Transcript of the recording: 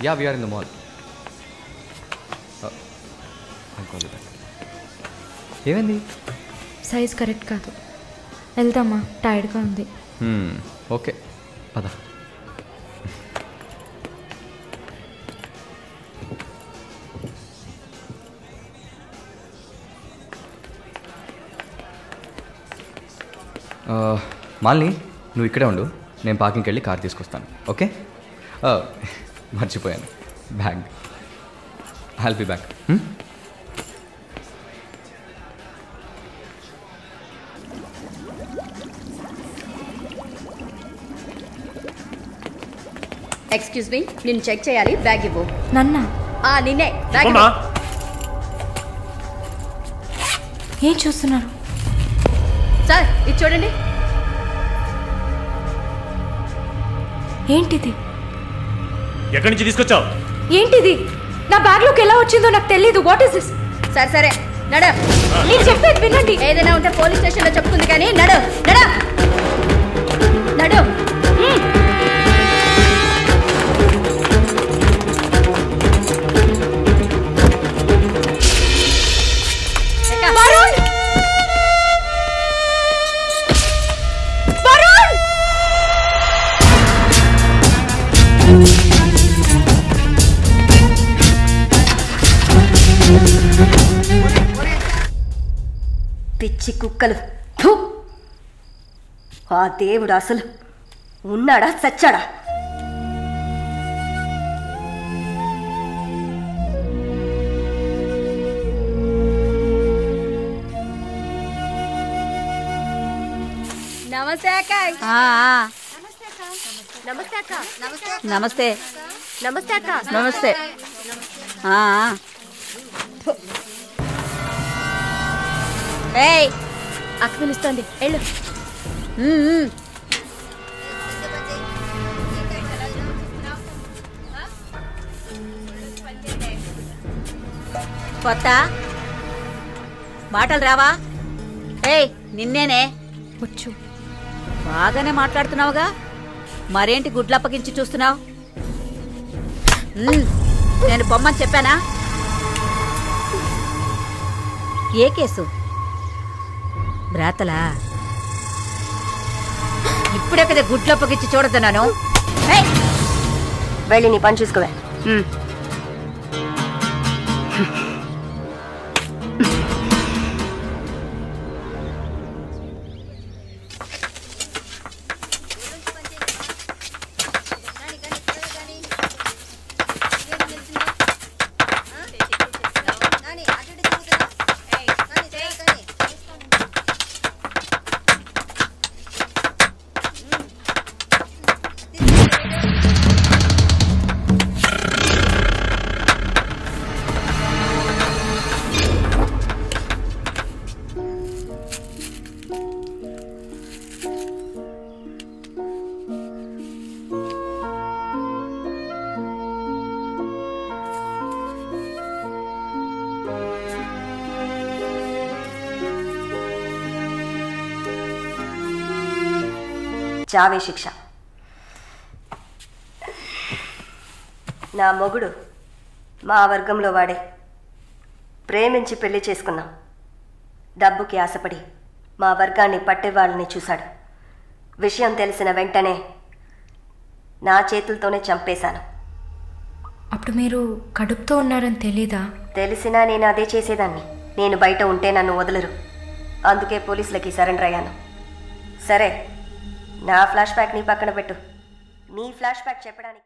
Yeah, we are in the mall. I'll call you back. ఏమైంది? Size correct కాదు. వెళ్దామా? టైర్డ్గా ఉంది. ఓకే పద. మాలిని, నువ్వు ఇక్కడే ఉండు, నేను పార్కింగ్కి వెళ్ళి కార్ తీసుకొస్తాను. ఓకే? మర్చిపోయాను bag. I'll be back. Excuse me, నేను చెక్ చేయాలి, బ్యాగ్ ఇవ్వు. నన్నా? నిన్నే. ఏం చూస్తున్నారు సార్? ఇది చూడండి. ఏంటిది? ఎక్కడి నుంచి తీసుకొచ్చావు? ఏంటిది? నా బ్యాగ్లోకి ఎలా వచ్చిందో నాకు తెలియదు. What is this? సరే సరే నడు. నేను చెప్పేది వినండి. ఏదైనా ఉంటే పోలీస్ స్టేషన్లో చెప్తుంది కానీ నడు నడు నడు. పిచ్చి కుక్కలు. ఆ దేవుడు అసలు ఉన్నాడా చచ్చాడా? నమస్తే అక్క. నమస్తే అక్క. నమస్తే నమస్తే అక్క. నమస్తే. ఏయ్, అక్క పిలుస్తోంది, వెళ్ళు. కొత్త మాటలు రావా? ఏయ్, నిన్నేనే. వచ్చు. బాగానే మాట్లాడుతున్నావుగా, మరేంటి గుడ్లప్పగించి చూస్తున్నావు? నేను పొమ్మని చెప్పానా? ఏ కేసు? బ్రాతలా? ఇప్పుడే కదా గుడ్లప్పగించి చూడొద్దన్నాను. వెళ్ళి నీ పని చూసుకోవే. చావే శిక్ష. నా మొగుడు మా వర్గంలో వాడే. ప్రేమించి పెళ్లి చేసుకున్నాం. డబ్బుకి ఆశపడి మా వర్గాన్ని పట్టేవాళ్ళని చూశాడు. విషయం తెలిసిన వెంటనే నా చేతులతోనే చంపేశాను. అప్పుడు మీరు కడుపుతో ఉన్నారని తెలీదా? తెలిసినా నేను అదే చేసేదాన్ని. నేను బయట ఉంటే నన్ను వదలరు. అందుకే పోలీసులకి సరెండర్ అయ్యాను. సరే, నా ఫ్లాష్ బ్యాక్ నీ పక్కన పెట్టు. నీ ఫ్లాష్ బ్యాక్ చెప్పడానికి